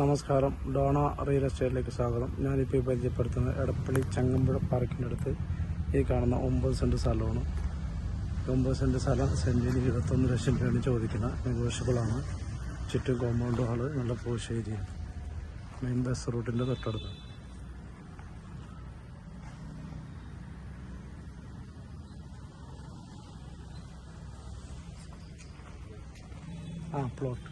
നമസ്കാരം. Donna real എസ്റ്റേറ്റിലേക്ക് സ്വാഗതം. ഞാനിപ്പോൾ പരിചയപ്പെടുത്തുന്നത് എടപ്പള്ളി ചങ്ങമ്പുഴ പാർക്കിൻ്റെ അടുത്ത് ഈ കാണുന്ന 9 സെൻറ്റ് സ്ഥലമാണ്. 9 സെൻറ്റ് സ്ഥലം സെൻറ്റിന് 21 ലക്ഷം രൂപയാണ് ചോദിക്കുന്നത്. നെഗോഷ്യബിളാണ്. ചുറ്റും കോമ്പൗണ്ട് ഹാള്, നല്ല പോഷ് ഏരിയ, മെയിൻ ബസ് റൂട്ടിൻ്റെ തൊട്ടടുത്ത്. പ്ലോട്ട്